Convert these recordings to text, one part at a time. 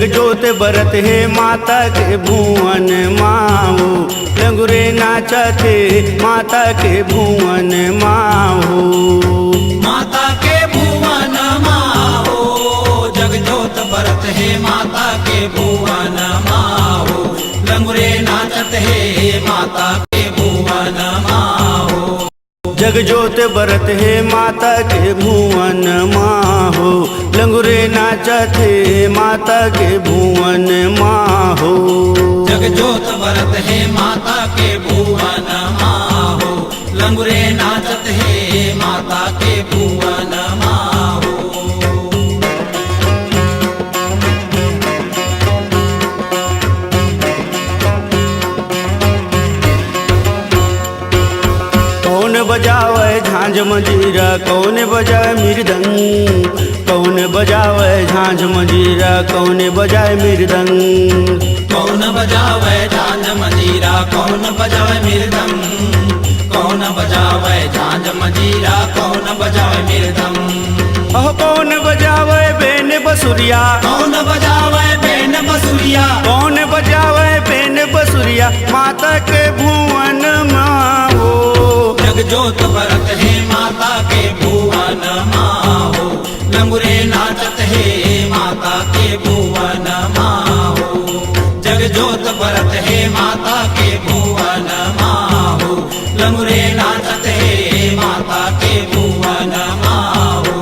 जगजोत बरत है माता के भुवन माहो, लंगुरे नाचत है माता के भुवन माहो। माता के भुवन माहो, जगजोत बरत है माता के भुवन माहो, लंगुरे नाचत है माता के भुवन माहो। जगजोत बरत है माता के भुवन माहो, लंगुरे नाचत है माता के भुवन माहो। जगजोत बरत है माता के भुवन माहो, लंगुरे नाचत है माता के भुवन माहो। कौन बजावे झांझ मंजीरा, कौन बजाए मृदंग, कौन बजावे झांझ मंजीरा, कौन बजाए मृदंग। कौन बजावे झांझ मंजीरा, कौन बजावे मृदंग, कौन बजावे झांझ मंजीरा, कौन बजावे मृदंग। ओह कौन बजावे बेन बसुरिया, कौन बजावे बेन बसुरिया, कौन बजावे बेन बसुरिया माता के भुवन माहो। जगजोत बरत है माता के भुवन माहो, लंगुरे नाचत है माता के भुवन माहो। जगजोत बरत है माता के भुवन माहो, लंगुरे नाचत है माता के भुवन माहो।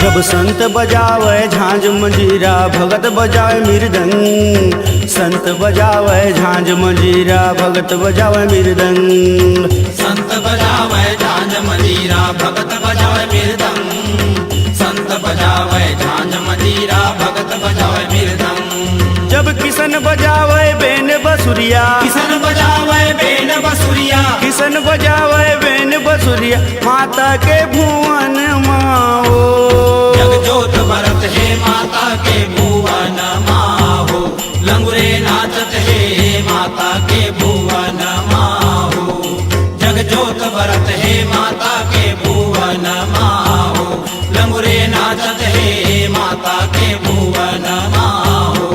जब संत बजावे झांझ मंजीरा, भगत बजावे मृदंग, संत बजावे झांझ मंजीरा, भगत बजावे मृदंग। संत बजावे झांझ मंजीरा, भगत बजावे मृदंग, संत बजावे झांझ मंजीरा, भगत बजावे मृदंग। जब किशन बजावे बेन बसुरिया, किशन बजावे बेन बसुरिया, किशन बजावे बेन बसुरिया माता के भुवन माहो। जगजोत बरत है माता के भुवन माहो, लंगुरे नाचत है माता के भुवन माहो। जगजोत बरत है माता के भुवन माहो, लंगुरे नाचत है माता के भुवन माहो।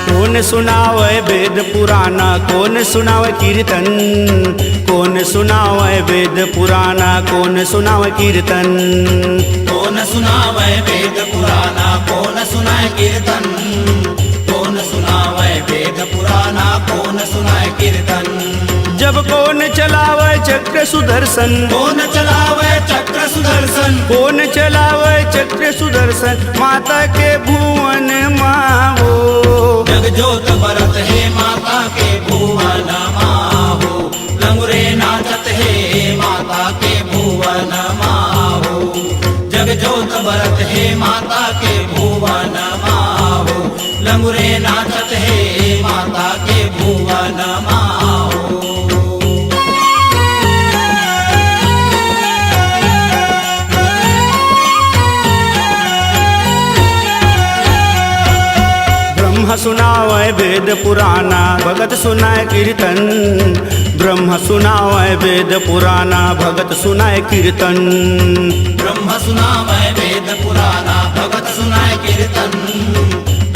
कौन सुनावे वेद पुराना, कौन सुनावे कीर्तन, कौन सुनावे वेद पुराना, कौन सुनावे कीर्तन। कौन सुनावे वेद पुराना, कौन सुनाए कीर्तन, कौन सुनावे वेद पुराना, कौन सुनाए कीर्तन। जब कौन चलावे चक्र सुदर्शन, कौन चलावे चक्र सुदर्शन, कौन चलावे चक्र सुदर्शन माता के भुवन माहो। जगजोत बरत है माता के भुवन माहो, लंगुरे नाचत है माता के भुवन माहो। जगजोत बरत है माता के भुवन माहो, लंगुरे नाचत है माता के भुवन माहो। ब्रह्म सुनावे वेद पुराना, भगत सुनाए कीर्तन, ब्रह्म सुनावे वेद पुराना, भगत सुनाए कीर्तन। ब्रह्म सुनावे वेद पुराना, भगत सुनाए कीर्तन,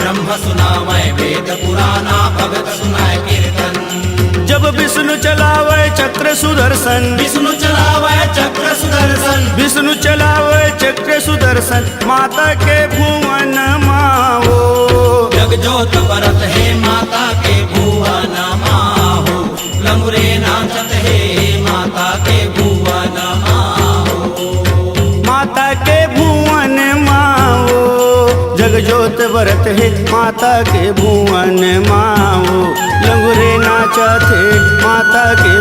ब्रह्म सुनावे वेद पुराना, भगत सुनाए कीर्तन। जब विष्णु चलावे चक्र सुदर्शन, विष्णु चलावे चक्र सुदर्शन, विष्णु चलावे चक्र सुदर्शन माता के भुवन माहो। जगजोत बरत है माता के भुवन माहो, लंगुरे नाचत है माता के भुवन माहो। माता के भुवन माहो, जगजोत बरत है माता के भुवन माहो, लंगुरे नाचत है माता के